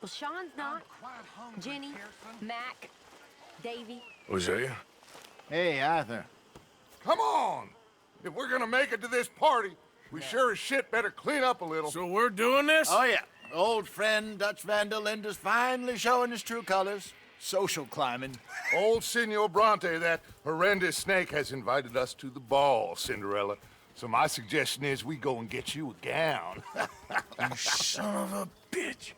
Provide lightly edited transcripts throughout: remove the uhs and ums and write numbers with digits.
Well, Sean's not. Jenny, Mac, Davy. Hosea? Hey, Arthur. Come on! If we're gonna make it to this party, we sure as shit better clean up a little. So we're doing this? Oh, yeah. Old friend Dutch Van der Linde's finally showing his true colors. Social climbing. Old Senor Bronte, that horrendous snake, has invited us to the ball, Cinderella. So my suggestion is we go and get you a gown. You son of a bitch.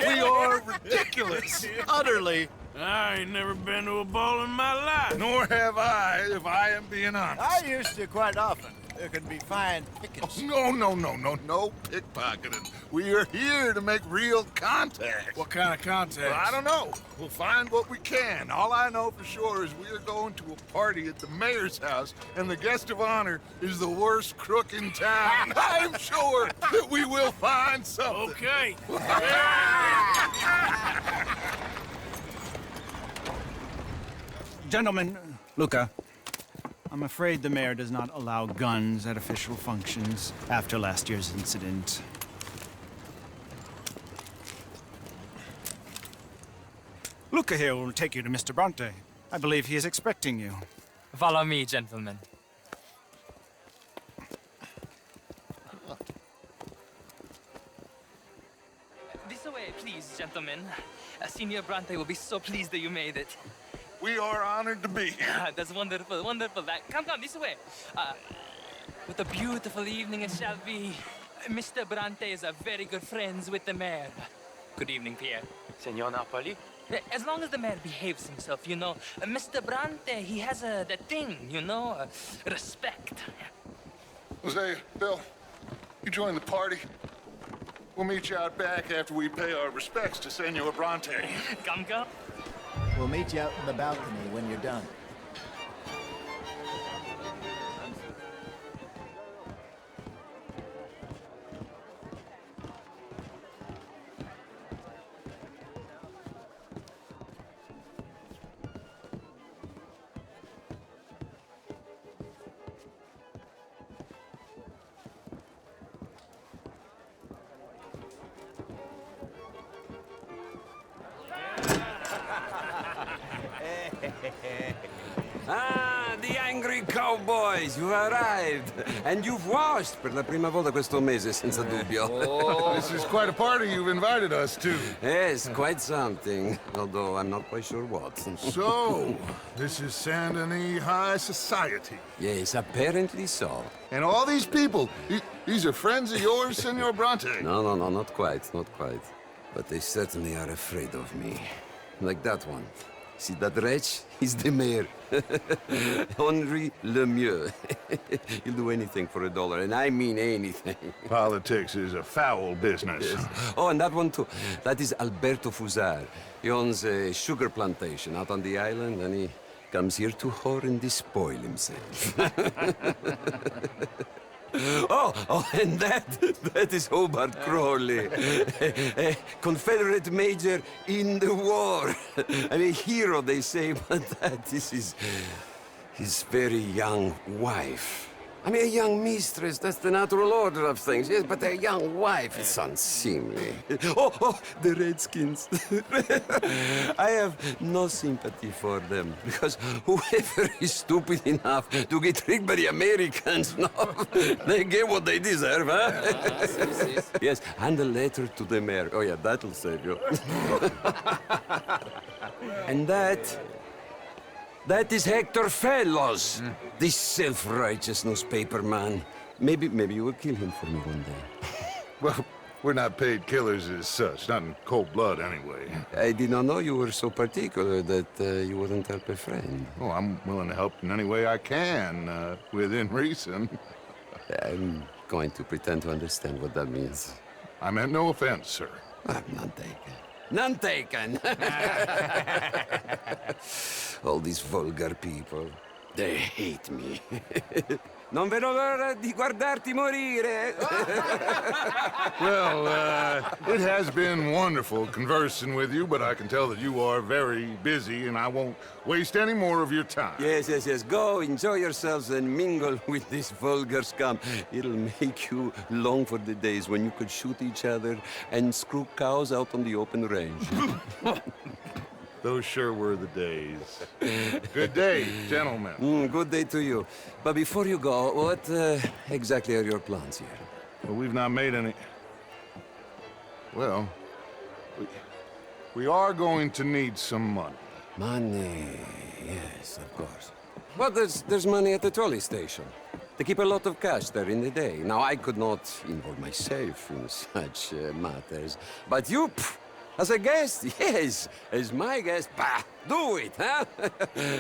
We are ridiculous. Utterly. I ain't never been to a ball in my life. Nor have I, if I am being honest. I used to quite often. There can be fine pickings. No pickpocketing. We are here to make real contact. What kind of contact? Well, I don't know. We'll find what we can. All I know for sure is we are going to a party at the mayor's house, and the guest of honor is the worst crook in town. I'm sure that we will find something. Okay. Gentlemen, Luca, I'm afraid the mayor does not allow guns at official functions after last year's incident. Luca here will take you to Mr. Bronte. I believe he is expecting you. Follow me, gentlemen. This way, please, gentlemen. Senior Bronte will be so pleased that you made it. We are honored to be here. That's wonderful, wonderful. Come, this way. What a beautiful evening it shall be. Mr. Bronte is a very good friends with the mayor. Good evening, Pierre. Senor Napoli? As long as the mayor behaves himself, you know. Mr. Bronte, he has that thing, you know, respect. Hosea, Bill, you join the party. We'll meet you out back after we pay our respects to Senor Bronte. Come. We'll meet you out in the balcony when you're done. Ah, the angry cowboys, you arrived. And you've washed per la prima volta questo mese, senza dubbio. This is quite a party you've invited us to. Yes, quite something. Although I'm not quite sure what. So, this is Saint Denis High Society. Yes, apparently so. And all these people, these are friends of yours, Senor Bronte? No, not quite. But they certainly are afraid of me. Like that one. See that wretch? He's the mayor. Henri Lemieux. He'll do anything for $1, and I mean anything. Politics is a foul business. Yes. Oh, and that one too. That is Alberto Fusar. He owns a sugar plantation out on the island, and he comes here to whore and despoil himself. Oh, and that is Hobart Crawley, a Confederate major in the war. I mean, a hero, they say, but that is his very young wife. I mean, a young mistress, that's the natural order of things, yes, but a young wife, it's unseemly. Oh, the Redskins. I have no sympathy for them, because whoever is stupid enough to get tricked by the Americans, no, they get what they deserve, huh? Yes, and a letter to the mayor. Oh, yeah, that'll save you. And that is Hector Fellows, this self-righteous newspaper man. Maybe you will kill him for me one day. Well, we're not paid killers as such, not in cold blood anyway. I did not know you were so particular that you wouldn't help a friend. Oh, I'm willing to help in any way I can, within reason. I'm going to pretend to understand what that means. I meant no offense, sir. I'm none taken. None taken! All these vulgar people. They hate me. Non vedo l'ora di guardarti morire. Well, it has been wonderful conversing with you, but I can tell that you are very busy, and I won't waste any more of your time. Yes. Go, enjoy yourselves, and mingle with this vulgar scum. It'll make you long for the days when you could shoot each other and screw cows out on the open range. Those sure were the days. Good day, gentlemen. Good day to you. But before you go, what exactly are your plans here? Well, we've not made any... Well, we are going to need some money. Money, yes, of course. Well, there's money at the trolley station. They keep a lot of cash there in the day. Now, I could not involve myself in such matters. But you, as a guest, yes, as my guest, bah, do it, huh?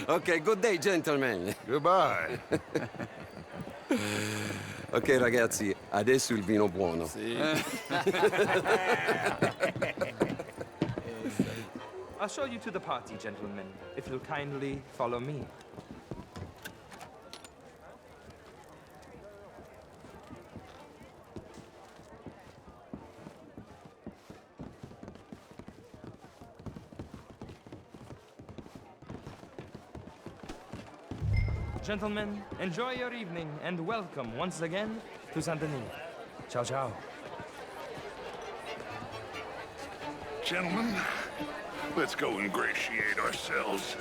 Okay, good day, gentlemen. Goodbye. Ok, ragazzi, adesso il vino buono. I'll show you to the party, gentlemen, if you'll kindly follow me. Gentlemen, enjoy your evening and welcome once again to Saint Denis. Ciao, ciao. Gentlemen, let's go ingratiate ourselves.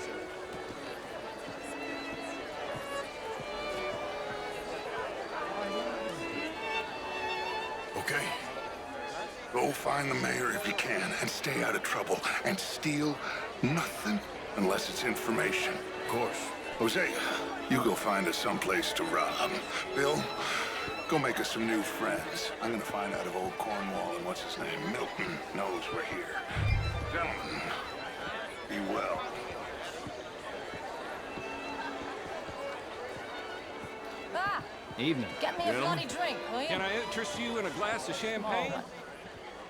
Okay. Go find the mayor if you can and stay out of trouble. And steal nothing unless it's information. Of course. Jose, you go find us someplace to rob. Bill, go make us some new friends. I'm gonna find out if old Cornwall and what's his name, Milton, knows we're here. Gentlemen, be well. Ah, Evening. get me a bloody drink, will you? Can I interest you in a glass of champagne? Oh,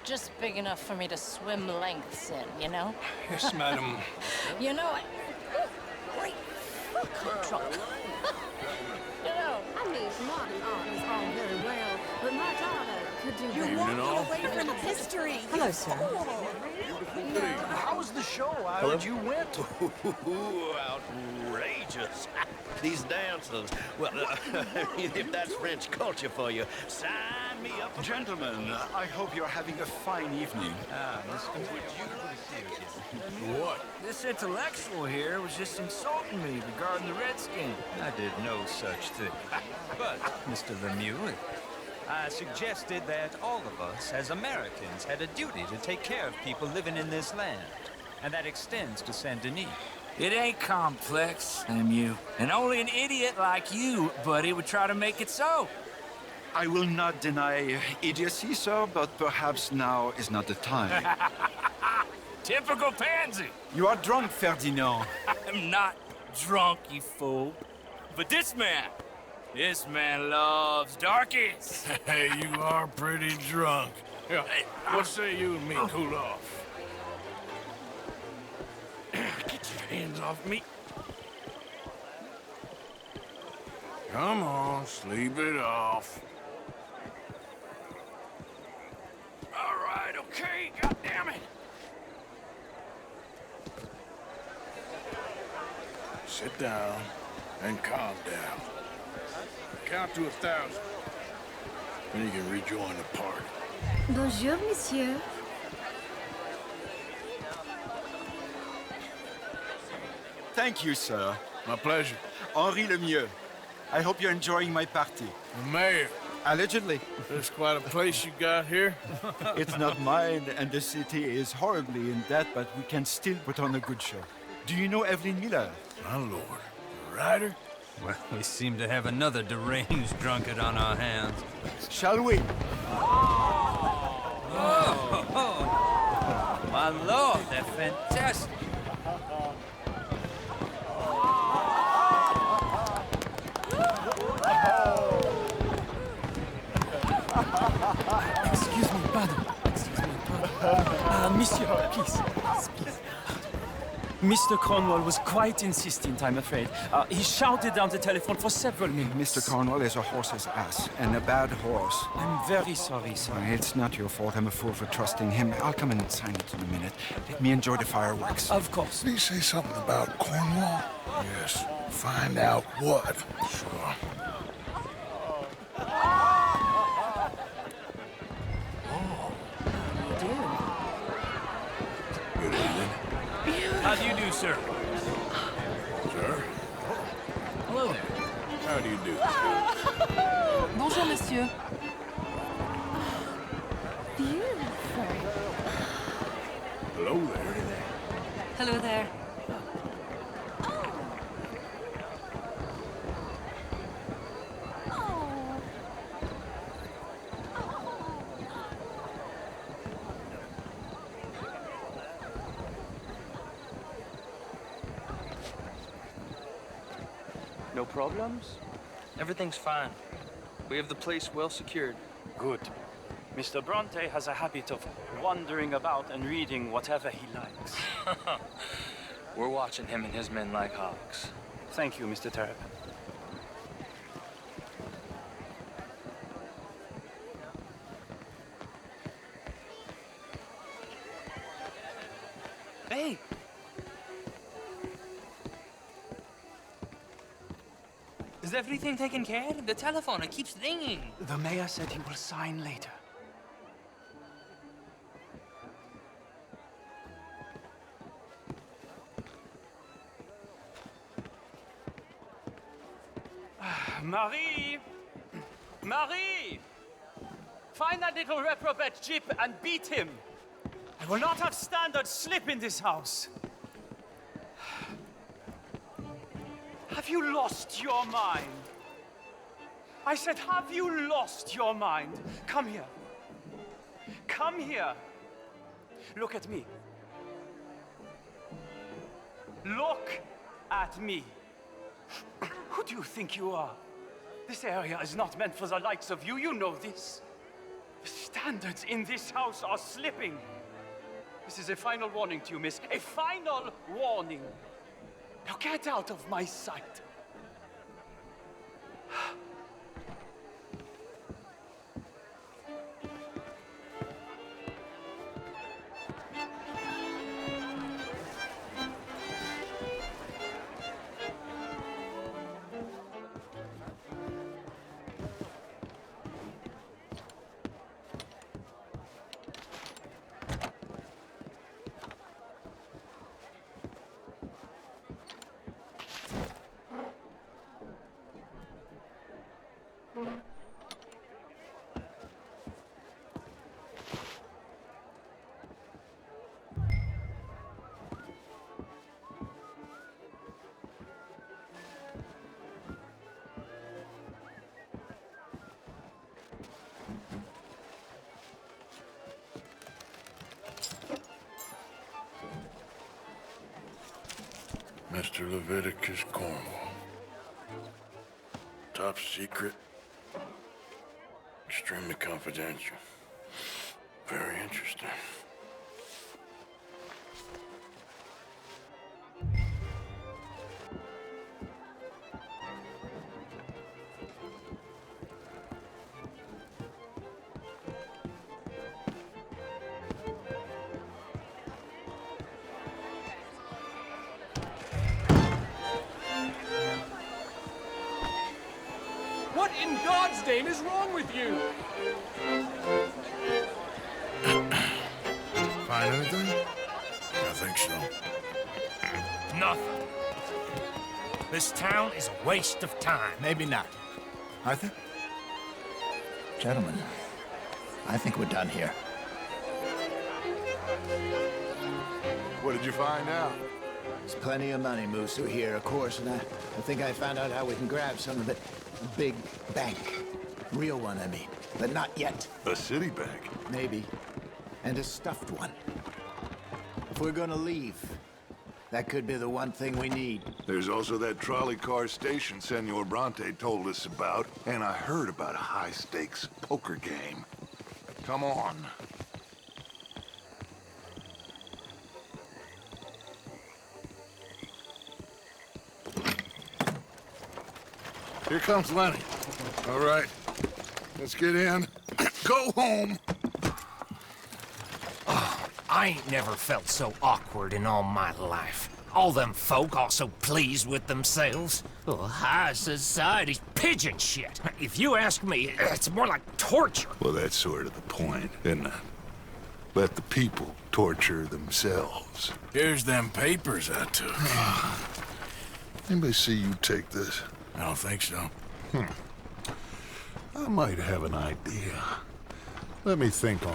just big enough for me to swim lengths in, you know? Yes, madam. You know, great drunk. You know, I mean, modern art is all very well, but my daughter could do Evening, all. away from history. hello, sir. How was the show? I heard you went. Outrageous. These dances. Well, if that's French culture for you, sign me up. Gentlemen, I hope you're having a fine evening. What? This intellectual here was just insulting me regarding the Redskins. I did no such thing. But, Mr. Lemieux, I suggested that all of us, as Americans, had a duty to take care of people living in this land. And that extends to Saint Denis. It ain't complex, Lemieux. And only an idiot like you, buddy, would try to make it so. I will not deny idiocy, sir, but perhaps now is not the time. Typical pansy. You are drunk, Ferdinand. I'm not drunk, you fool. But this man loves darkies. Hey, you are pretty drunk. Yeah, what say you and me cool off? Get your hands off me. Come on, sleep it off. All right, okay, goddammit. Sit down and calm down. Count to 1,000. Then you can rejoin the party. Bonjour, monsieur. Thank you, sir. My pleasure. Henri Lemieux. I hope you're enjoying my party. The mayor. Allegedly. There's quite a place you got here. It's not mine, and the city is horribly in debt, but we can still put on a good show. Do you know Evelyn Miller? My lord. The writer? Well, we seem to have another deranged drunkard on our hands. Shall we? My lord, they're fantastic. Excuse me, pardon. Monsieur, please. Mr. Cornwall was quite insistent, I'm afraid. He shouted down the telephone for several minutes. Mr. Cornwall is a horse's ass, and a bad horse. I'm very sorry, sir. It's not your fault. I'm a fool for trusting him. I'll come in and sign it in a minute. Let me enjoy the fireworks. Of course. Did he say something about Cornwall? Yes. Find out what. Sure. Good evening. How do you do, sir? Sir? Hello there. How do you do? Bonjour, monsieur. Beautiful. Hello there. Hello there. No problems? Everything's fine. We have the place well secured. Good. Mr. Bronte has a habit of wandering about and reading whatever he likes. We're watching him and his men like hawks. Thank you, Mr. Terrapin. Hey! Is everything taken care of? The telephone, it keeps ringing. The mayor said he will sign later. Marie! Marie! Find that little reprobate Jip and beat him. I will not have standards slip in this house. Have you lost your mind? I said, have you lost your mind? Come here. Come here. Look at me. Look at me. Who do you think you are? This area is not meant for the likes of you. You know this. The standards in this house are slipping. This is a final warning to you, miss. A final warning. Now get out of my sight. Mr. Leviticus Cornwall. Top secret. Extremely confidential. Very interesting. What in God's name is wrong with you? Find anything? I think so. Nothing. This town is a waste of time. Maybe not. Arthur? Gentlemen, I think we're done here. What did you find out? There's plenty of money moves through here, of course, and I think I found out how we can grab some of it. A big bank. Real one, I mean. But not yet. A city bank? Maybe. And a stuffed one. If we're gonna leave, that could be the one thing we need. There's also that trolley car station Senor Bronte told us about, and I heard about a high-stakes poker game. Come on. Here comes Lenny. All right, let's get in. Go home. Oh, I ain't never felt so awkward in all my life. All them folk all so pleased with themselves. Oh, high society's pigeon shit. If you ask me, it's more like torture. Well, that's sort of the point, isn't it? Let the people torture themselves. Here's them papers I took. Anybody see you take this? I don't think so. I might have an idea. Let me think on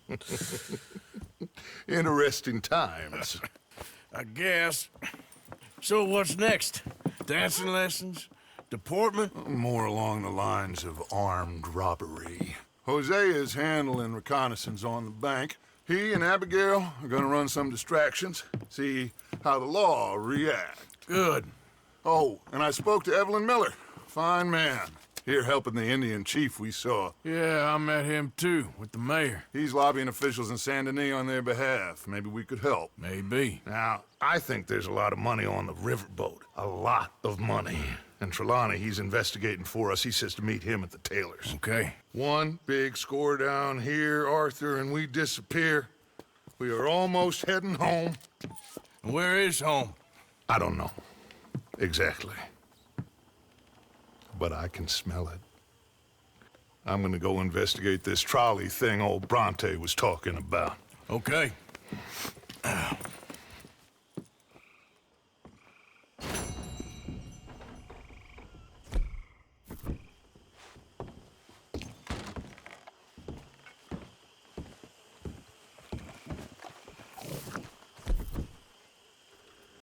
it. Interesting times. I guess. So what's next? Dancing lessons? Deportment? More along the lines of armed robbery. Jose is handling reconnaissance on the bank. He and Abigail are gonna run some distractions, see how the law reacts. Good. Oh, and I spoke to Evelyn Miller. Fine man. Here helping the Indian chief we saw. Yeah, I met him too, with the mayor. He's lobbying officials in Saint Denis on their behalf. Maybe we could help. Maybe. Now, I think there's a lot of money on the riverboat. A lot of money. And Trelawney, he's investigating for us. He says to meet him at the Taylor's. Okay. One big score down here, Arthur, and we disappear. We are almost heading home. Where is home? I don't know. Exactly. But I can smell it. I'm gonna go investigate this trolley thing old Bronte was talking about. Okay.